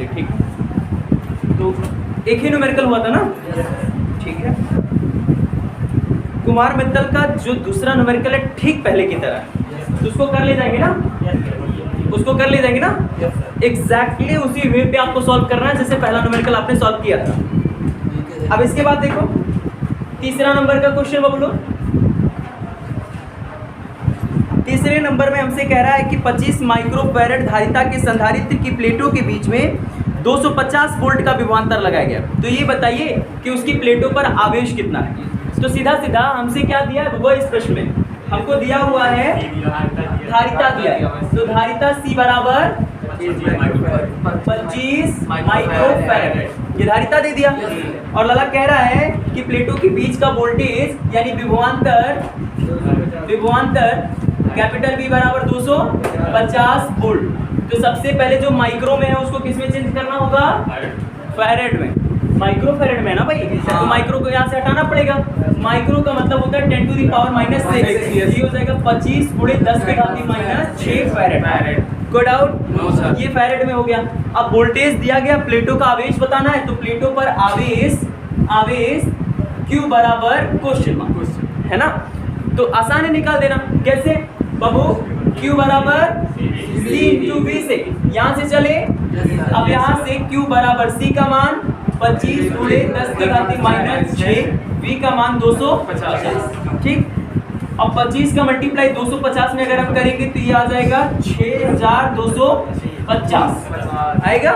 ठीक, तो एक ही न्यूमेरिकल हुआ था ना, ठीक है। कुमार मित्तल का जो दूसरा न्यूमेरिकल है ठीक पहले की तरह है, तो उसको कर ले जाएंगे ना, उसको कर ले जाएंगे ना, एग्जैक्टली उसी वे पे आपको सॉल्व करना है जैसे पहला न्यूमेरिकल आपने सॉल्व किया था। अब इसके बाद देखो तीसरा नंबर का क्वेश्चन बोलो। तीसरे नंबर में हमसे कह रहा है कि 25 माइक्रोफैरड धारिता के संधारित्र की प्लेटों के बीच में 250 वोल्ट का विभवांतर लगाया गया, तो ये बताइए कि उसकी प्लेटों पर आवेश कितना है। तो सीधा सीधा हमसे क्या दिया है वो, इस प्रश्न में हमको दिया हुआ है धारिता दिया है, तो धारिता C बराबर 25 माइक्रोफैरड, ये धारिता दे दिया। और लाला कह रहा है कि प्लेटों के बीच का वोल्टेज यानी विभवांतर कैपिटल V बराबर 250 वोल्ट। तो सबसे पहले जो माइक्रो में है उसको किस में चेंज करना होगा, फैरेड में, माइक्रो फैरेड में ना भाई, तो माइक्रो को यहाँ से हटाना पड़ेगा। माइक्रो का मतलब होता है 10 टू द पावर -6, ये हो जाएगा 25 गुणे 10 के घात -6 फैरेड। गुड आउट, ये फैरेड में हो गया। अब वोल्टेज दिया गया, प्लेटों का आवेश बताना है, तो प्लेटों पर आवेश Q बराबर क्वेश्चन मार्क है ना, तो आसान है निकाल देना। कैसे बाबू, Q बराबर C × V से, यहाँ से चले, अब यहाँ से Q बराबर C का मान 25 गुणे 10 के घात -6, V का मान 250, ठीक। अब 25 का मल्टीप्लाई 250 में अगर हम करेंगे तो ये आ जाएगा 6250 आएगा,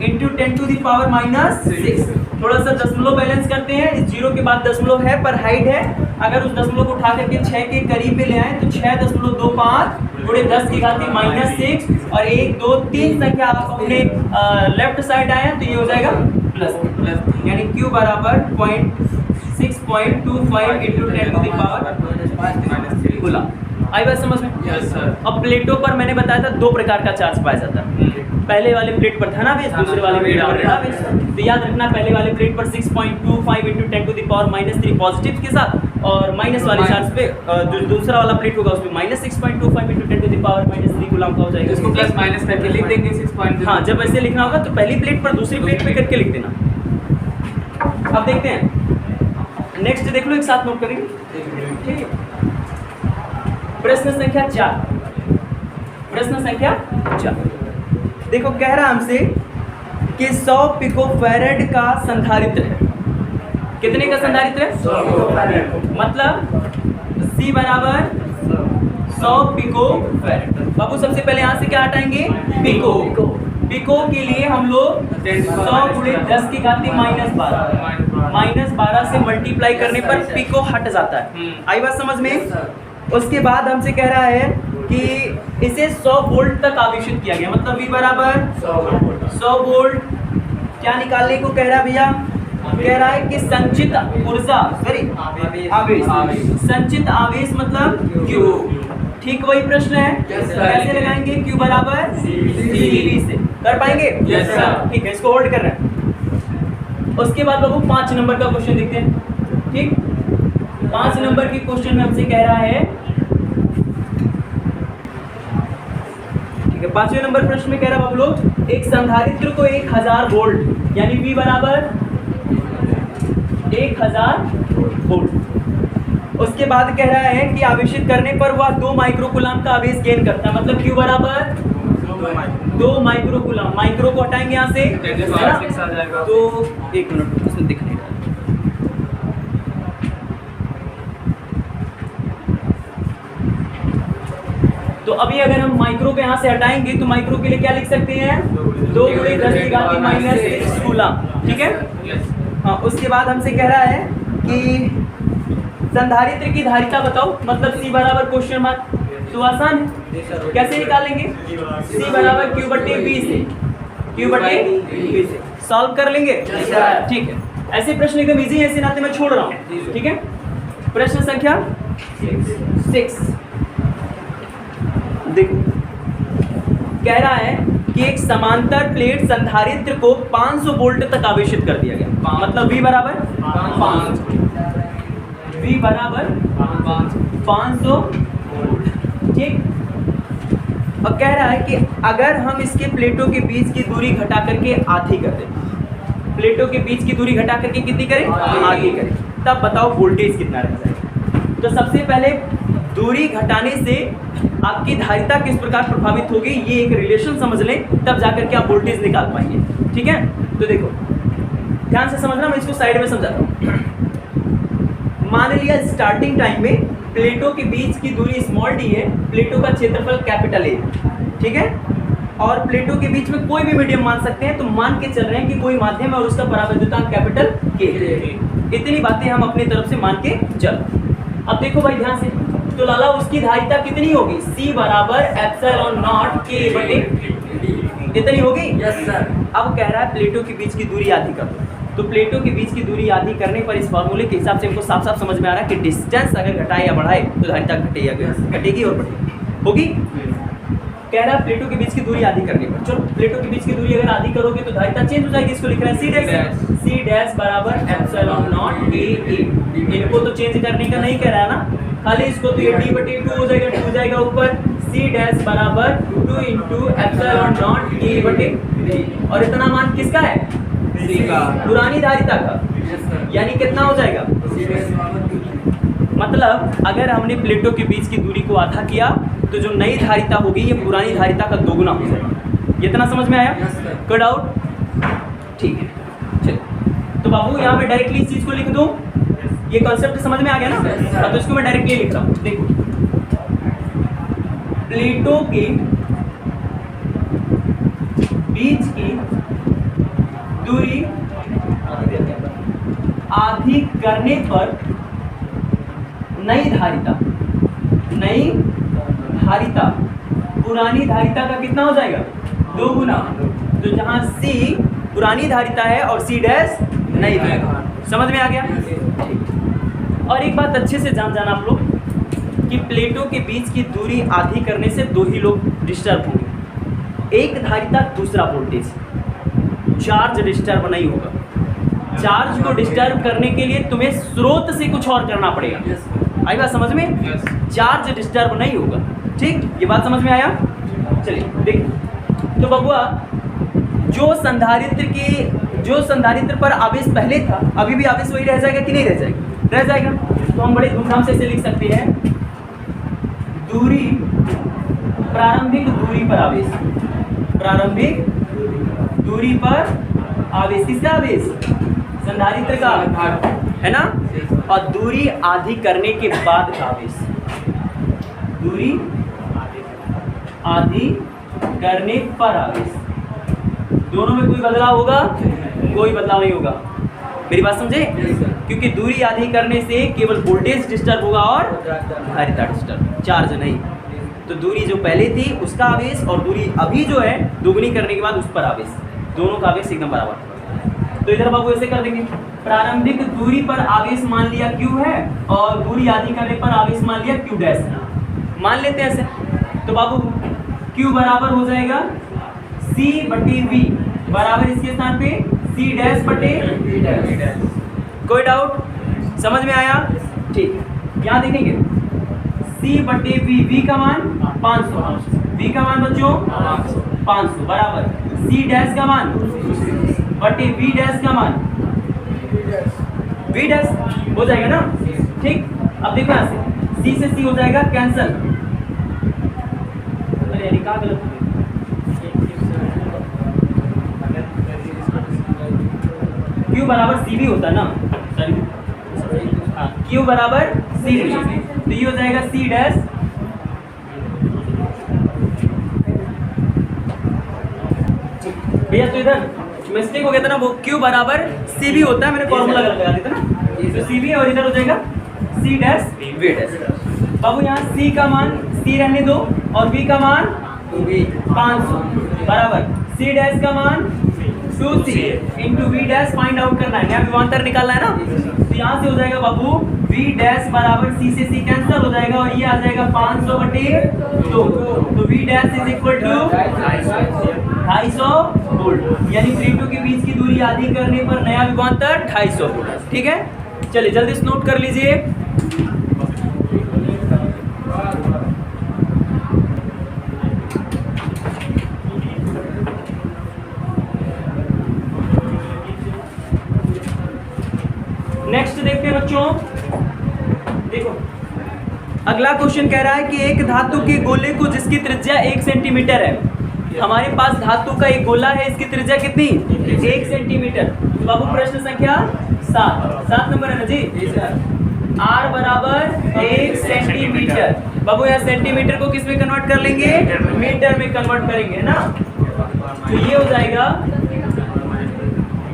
इंटू 10 टू द पावर -6। थोड़ा सा दशमलव बैलेंस करते हैं, इस जीरो के बाद दशमलव है पर हाइट है, अगर उस दशमलव को उठा करके 6 के करीब में ले आए तो 6.25 गुणे 10 के घात -6 और 1 2 3 संख्या आप अपने लेफ्ट साइड आए तो ये हो जाएगा प्लस, यानी Q बराबर 6.25 इंटू 10 टू द पावर बोला। आई बात समझ में? Yes sir. अब प्लेटों पर मैंने बताया था दो प्रकार का चार्ज पाया जाता है, पहले वाले प्लेट पर धनावेश, दूसरे वाले प्लेट पर ऋणावेश। तो याद रखना पहले वाले प्लेट पर 6.25 into 10 to the power -3 positive के साथ, और माइनस वाले चार्ज पे जो दूसरा वाला प्लेट होगा उसमें -6.25 into 10 to the power -3 coulomb का हो जाएगा। इसको प्लस माइनस करके लिख देंगे 6. हाँ, जब ऐसे लिखना होगा तो पहली प्लेट पर दूसरी प्लेट पे करके लिख देना। अब देखते हैं नेक्स्ट, देख लो एक साथ नोट करेंगे, ठीक है। प्रश्न संख्या 4, प्रश्न संख्या 4 देखो, कह रहा हमसे कि 100 पिकोफैरेड का संधारित्र है। कितने का संधारित्र है? 100 पिकोफैरेड। मतलब C बराबर 100 पिकोफैरेड। बाबू सबसे पहले यहाँ से क्या हटाएंगे? पिको। पिको के लिए हम लोग 100 गुणे 10 की घात -12 से मल्टीप्लाई करने पर पिको हट जाता है। आई बात समझ में? उसके बाद हमसे कह रहा है कि इसे 100 वोल्ट तक आवेशित किया गया, मतलब V बराबर 100 वोल्ट। क्या निकालने को कह रहा है भैया? कह रहा है कि संचित ऊर्जा, सॉरी आवेश, संचित आवेश मतलब Q। ठीक वही प्रश्न है, कैसे लगाएंगे? Q बराबर CV से। कर पाएंगे? Yes sir. ठीक है, इसको होल्ड कर रहे हैं। उसके बाद बाबू 5 नंबर का क्वेश्चन देखते हैं। ठीक, 5 नंबर के क्वेश्चन में हमसे कह रहा है, ठीक है, 5वें नंबर प्रश्न में कह रहा है बाबू लोग, एक संधारित्र को 1000 वोल्ट यानी V बराबर 1000 वोल्ट। उसके बाद कह रहा है कि आवेशित करने पर वह 2 माइक्रोकूलम का आवेश गेन करता है, मतलब Q बराबर 2 माइक्रोकूलम। माइक्रो को हटाएंगे यहाँ से, तो 1 मिनट उसमें दिख नहीं रहा। तो अभी अगर हम माइक्रो को यहाँ से हटाएंगे तो माइक्रो के लिए क्या लिख सकते हैं? 2 गुणे 10 की घात -6 कूलम। ठीक है, हाँ। उसके बाद हमसे कह रहा है कि संधारित्र की धारिता बताओ, मतलब C बराबर क्वेश्चन मार्क। तो आसान है, कैसे निकालेंगे? C बराबर Q/V से, Q/V से सॉल्व कर लेंगे। ठीक है, ऐसे प्रश्न एकदम इजी है, ऐसे नाते मैं छोड़ रहा हूँ। ठीक है, प्रश्न संख्या 6 देखो, कह रहा है कि एक समांतर प्लेट संधारित्र को 500 वोल्ट तक आवेशित कर दिया गया, मतलब V बराबर 500 वोल्ट। ठीक, अब कह रहा है कि अगर हम इसके प्लेटों के बीच की दूरी घटा करके आधी कर दें, प्लेटों के बीच की दूरी घटा करके कितनी करें, आधी करें, तब बताओ वोल्टेज कितना रह जाएगा। तो सबसे पहले दूरी घटाने से आपकी धारिता किस प्रकार प्रभावित होगी, ये एक रिलेशन समझ लें, तब जाकर के आप वोल्टेज निकाल पाएंगे। ठीक है, तो देखो ध्यान से समझना, मैं इसको साइड में समझाता हूँ। मान लिया स्टार्टिंग टाइम में प्लेटों के बीच की दूरी स्मॉल डी है, प्लेटों का क्षेत्रफल कैपिटल ए, ठीक है, और प्लेटों के बीच में कोई भी मीडियम मान सकते हैं, तो मान के चल रहे हैं कि कोई माध्यम है और उसका परावैद्युतांक कैपिटल के। इतनी बातें हम अपनी तरफ से मान के चल। अब देखो भाई ध्यान से, तो लाला उसकी धारिता कितनी होगी, C बराबर एप्सिलॉन नॉट K बटे कितनी होगी। Yes sir. अब कह रहा है प्लेटों के बीच की दूरी आधी कर दो, तो प्लेटों के बीच की दूरी आधी करने पर इस फॉर्मूले के हिसाब से हमको साफ साफ समझ में आ रहा है कि डिस्टेंस अगर घटाए या बढ़ाए तो धारिता घटेगी और बढ़ेगी, होगी। कह रहा है प्लेटों के बीच की दूरी आधी करने पर, चलो प्लेटों के बीच की दूरी अगर आधी करोगे तो धारिता चेंज हो जाएगी। इसको लिख रहे हैं C डैश बराबर एप्सिलॉन नॉट A। इनको तो चेंज करने का नहीं कह रहा है ना, खाली इसको तो ये D बटे 2 हो जाएगा, 2 जाएगा ऊपर, C डैश बराबर 2 इंटू एप्सिलॉन नॉट A बटे 3। और इतना मान किसका है, C का, पुरानी धारिता का, यस सर। यानी कितना हो जाएगा, मतलब अगर हमने प्लेटों के बीच की दूरी को आधा किया तो जो नई धारिता होगी ये पुरानी धारिता का दोगुना हो जाएगा। ये इतना समझ में आया, Yes, sir. कोई डाउट, ठीक है। चलिए, तो बाबू यहाँ मैं डायरेक्टली इस चीज को लिख दूं, ये कॉन्सेप्ट समझ में आ गया ना। Yes, sir. हाँ, तो इसको मैं डायरेक्टली लिख रहा हूँ। देखो प्लेटों के बीच की दूरी आधी करने पर नई धारिता पुरानी धारिता का कितना हो जाएगा, 2 गुना। तो जहां C पुरानी धारिता है और C डैश नई धारिता, समझ में आ गया। और एक बात अच्छे से जान जाना आप लोग कि प्लेटों के बीच की दूरी आधी करने से 2 ही लोग डिस्टर्ब होंगे, एक धारिता दूसरा वोल्टेज, चार्ज डिस्टर्ब नहीं होगा। चार्ज को डिस्टर्ब करने के लिए तुम्हें स्रोत से कुछ और करना पड़ेगा। आई बात समझ में, चार्ज डिस्टर्ब नहीं होगा। ठीक, ये बात समझ में आया। चलिए देखिए, तो बबुआ जो संधारित्र पर आवेश पहले था, अभी भी आवेश वही रह जाएगा कि नहीं रह जाएगा, रह जाएगा। तो हम बड़े धूमधाम से इसे लिख सकते हैं, दूरी प्रारंभिक दूरी पर आवेश, प्रारंभिक दूरी पर आवेश, किसका आवेश, संधारित्र का, है ना। और दूरी आधी करने के बाद का आवेश, दूरी आधी करने पर आवेश, दोनों में कोई बदलाव होगा, कोई बदलाव नहीं होगा। मेरी बात समझे, क्योंकि दूरी आधी करने से केवल वोल्टेज डिस्टर्ब होगा और धारिता डिस्टर्ब, चार्ज नहीं। तो दूरी जो पहले थी उसका आवेश और दूरी अभी जो है दोगुनी करने के बाद उस पर आवेश, दोनों का आवेश एकदम बराबर। तो इधर बाबू ऐसे कर देंगे, प्रारंभिक दूरी पर आवेश मान लिया Q है और दूरी आधी करने पर आवेश मान लिया Q डैश, मान लेते हैं ऐसे। तो बाबू Q बराबर हो जाएगा C बटे V, बराबर इसके स्थान पे C डैश बटे V डैश। कोई डाउट, समझ में आया। ठीक, यहाँ देखेंगे C बटे V का मान 500, V का मान बच्चों 500 बराबर C डैश का मान बटे V डैश का मान V डैश हो जाएगा ना। ठीक, अब देखो यहाँ से C से C हो जाएगा कैंसल, अरे लिखा गलत, Q बराबर C भी होता ना, सॉरी हाँ, Q बराबर C भी, तो ये हो जाएगा C डैश भैया। तो इधर मिस्टेक हो गया था ना, वो Q बराबर C भी होता है, मैंने फॉर्मूला गलत लगा दिया था ना, तो C भी और इधर हो जाएगा C डैश V डैश। बाबू यहाँ C का मान C रहने दो और V का मान 500 बराबर C डैश का मान 2C into V dash find out करना है, यहाँ विभवांतर निकालना है ना। तो यहाँ से हो जाएगा बाबू V डैश बराबर C से C कैंसिल हो जाएगा और ये आ जाएगा 500 बटे 2, तो V dash is equal to 250 volt, यानी प्लेटों के बीच की दूरी आधी करने पर नया विभवांतर 250 वोल्ट। ठीक है, चलिए जल्दी से नोट कर लीजिए। नेक्स्ट देखते हैं बच्चों, देखो अगला क्वेश्चन कह रहा है कि एक धातु के गोले को जिसकी त्रिज्या 1 सेंटीमीटर है, हमारे पास धातु का एक गोला है, इसकी त्रिज्या कितनी 1 सेंटीमीटर। तो बाबू प्रश्न संख्या 7 नंबर है ना जी। r बराबर 1 सेंटीमीटर। बाबू यहाँ सेंटीमीटर को किस में कन्वर्ट कर लेंगे, मीटर में कन्वर्ट करेंगे ना। तो ये हो जाएगा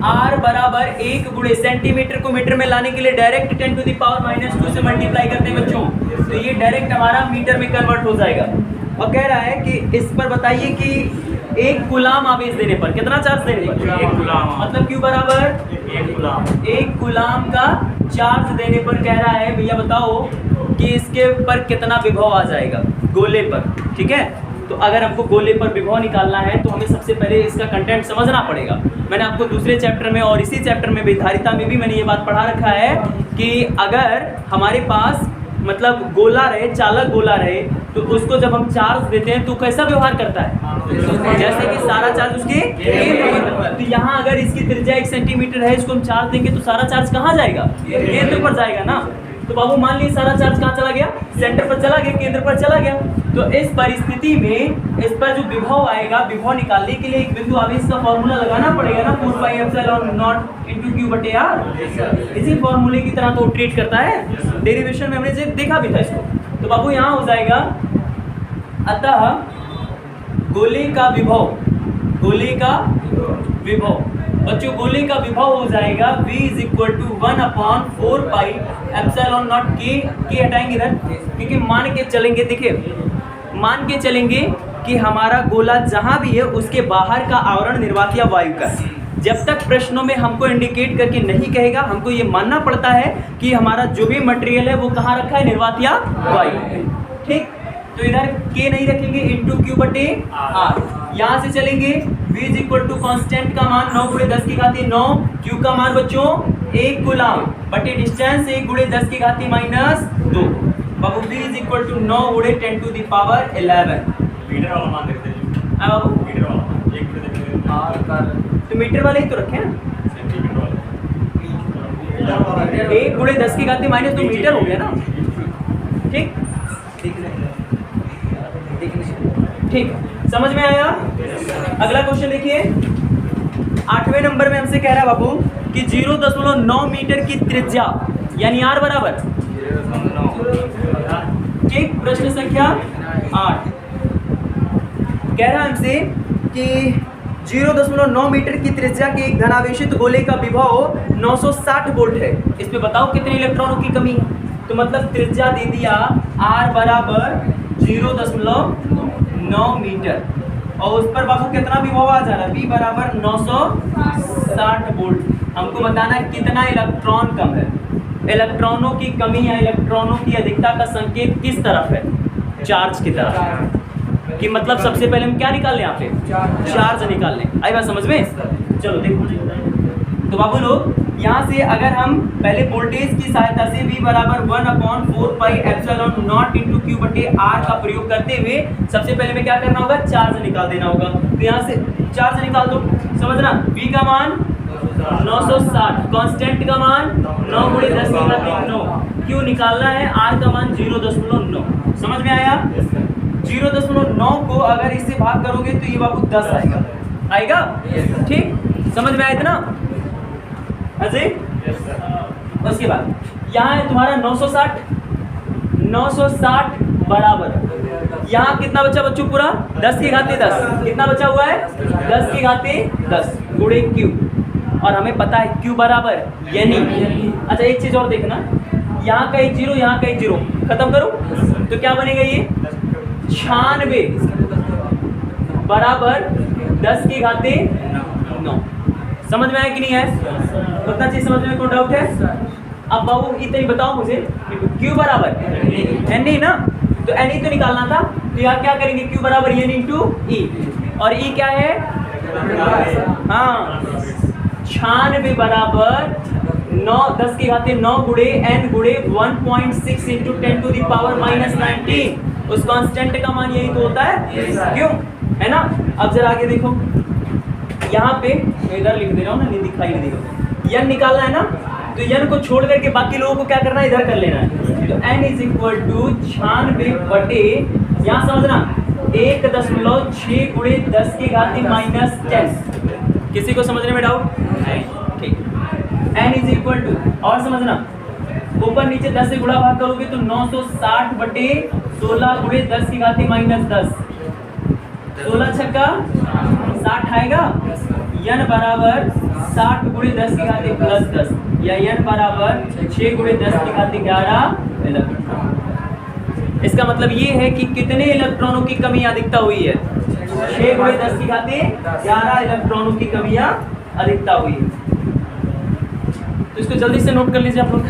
r बराबर 1 गुणे सेंटीमीटर को मीटर में लाने के लिए डायरेक्ट 10 टू द पावर -2 से मल्टीप्लाई करते हैं बच्चों, तो ये डायरेक्ट हमारा मीटर में कन्वर्ट हो जाएगा। और कह रहा है कि इस पर बताइए कि 1 गुलाम आवेश देने पर कितना चार्ज देने पर, 1 गुलाम, मतलब Q बराबर 1 गुलाम का चार्ज देने पर कह रहा है भैया बताओ कि इसके पर कितना विभव आ जाएगा गोले पर। ठीक है, तो अगर हमको गोले पर विभव निकालना है तो हमें सबसे पहले इसका कंटेंट समझना पड़ेगा। मैंने आपको दूसरे चैप्टर में और इसी चैप्टर में विधारिता में भी मैंने ये बात पढ़ा रखा है कि अगर हमारे पास मतलब गोला रहे, चालक गोला रहे, तो उसको जब हम चार्ज देते हैं तो कैसा व्यवहार करता है, जैसे कि सारा चार्ज उसके केंद्र पर। तो यहाँ अगर इसकी त्रिज्या 1 सेंटीमीटर है, इसको हम चार्ज देंगे तो सारा चार्ज कहाँ जाएगा, केंद्र पर जाएगा ना। तो बाबू मान लीजिए सारा चार्ज कहाँ चला गया, सेंटर पर चला गया, केंद्र पर चला गया। तो इस परिस्थिति में इस पर जो विभव आएगा, विभव निकालने के लिए एक बिंदु आवेश का फॉर्मूला लगाना पड़ेगा ना, 4πε0 × Q/r। इसी फॉर्मूले की तरह तो ट्रीट करता है, डेरिवेशन में हमने देखा भी था इसको। तो बाबू यहाँ हो जाएगा, अतः गोले का विभव, गोले का विभव बच्चों, गोले का विभव हो जाएगा v = 1/4πε0 के हटाएंगे इधर, क्योंकि मान के चलेंगे, देखिए मान के चलेंगे कि हमारा गोला जहां भी है उसके बाहर का आवरण निर्वात या वायु का है। जब तक प्रश्नों में हमको इंडिकेट करके नहीं कहेगा, हमको ये मानना पड़ता है कि हमारा जो भी मटेरियल है वो कहाँ रखा है, निर्वात या वायु। ठीक, तो इधर k नहीं रखेंगे, इंटू Q/r। यहाँ से चलेंगे v = कांस्टेंट का मान 9 × 10⁻9, q का मान बच्चों 1 गुलाम बटे डिस्टेंस 1 × 10⁻2। बाबू v = 9 × 10 to the power 11। Metre वाला मान देते हैं बाबू मीटर वाला 1 मीटर r का, तो मीटर वाले ही तो रखे हैं, सेंटीमीटर वाला 1 × 10⁻2 मीटर हो गया ना। ठीक ठीक, समझ में आया। अगला क्वेश्चन देखिए, 8वें नंबर में हमसे कह रहा है बाबू कि 0.9 मीटर की त्रिज्या यानी r बराबर, ठीक, प्रश्न संख्या 8 कह रहा है हमसे कि 0.9 मीटर की त्रिज्या के एक धनावेशित गोले का विभव 960 वोल्ट है। इस पे बताओ कितने इलेक्ट्रॉनों की कमी है। तो मतलब त्रिज्या दे दिया r बराबर 0.9 मीटर और उस पर बाबू कितना विभव आ जा रहा है, v बराबर 960 वोल्ट। हमको बताना है कितना इलेक्ट्रॉन कम है, इलेक्ट्रॉनों की कमी या इलेक्ट्रॉनों की अधिकता का संकेत किस तरफ है, चार्ज की तरफ। कि मतलब सबसे पहले हम क्या निकाल लें, यहाँ पे चार्ज निकाल लें। आई बात समझ में, चलो देखो। तो बाबू लोग यहाँ से अगर हम पहले वोल्टेज की सहायता से v बराबर 1/4πε0 × Q/r का प्रयोग करते हुए सबसे पहले में क्या करना होगा, चार्ज निकाल देना होगा। तो यहाँ से चार्ज निकाल दो, समझना, v का मान 960, कांस्टेंट का मान 9 × 10⁻9, Q निकालना है, r का मान 0.9। समझ में आया। 0.9 को अगर इससे भाग करोगे तो ये बाबू 10 आएगा। ठीक, समझ में आया इतना अजय। उसके बाद यहाँ है तुम्हारा 960 बराबर यहाँ कितना बचा बच्चों, पूरा 10⁻10 कितना बचा हुआ है, 10⁻10 गुणे Q। और हमें पता है Q बराबर यानी, अच्छा एक चीज और देखना, यहाँ का एक जीरो, यहाँ का एक जीरो, खत्म करो तो क्या बनेगा, ये 96 बराबर 10⁻9। समझ में आया कि नहीं है, उतना चीज समझ में कोई डाउट है। अब बाबू इतना ही बताओ मुझे, Q बराबर n ही ना, तो n ही तो निकालना था। तो यहाँ क्या करेंगे, Q बराबर n × E, और E क्या है, हाँ 96 बराबर 10⁻9 गुणे n गुणे 1.6 × 10 टू द पावर -19। उस कांस्टेंट का मान यही तो होता है, क्यों, है ना। अब जरा आगे देखो, यहाँ पे इधर लिख दे रहा हूँ ना, नहीं दिखाई नहीं देगा, n निकालना है ना, तो n को छोड़ करके बाकी लोगों को क्या करना है, इधर कर लेना है। तो n इज इक्वल टू 96 बटे, यहाँ समझना 1.6 गुणे 10 की घात माइनस 10। किसी को समझने में डाउट? ठीक। n इज इक्वल टू, और समझना ऊपर नीचे 10 से गुणा भाग करोगे तो 960 बटे 16 गुणे 10 की घात माइनस 10। 16 छक्का 60 आएगा। n बराबर 60 गुणे 10 की घात प्लस 10, या n बराबर 6 गुणे 10 की घात 11 इलेक्ट्रॉन। इसका मतलब ये है कि कितने इलेक्ट्रॉनों की कमी अधिकता हुई है? 6 गुणे 10 की घात 11 इलेक्ट्रॉनों की कमियां अधिकता हुई है। तो इसको जल्दी से नोट कर लीजिए आप लोग।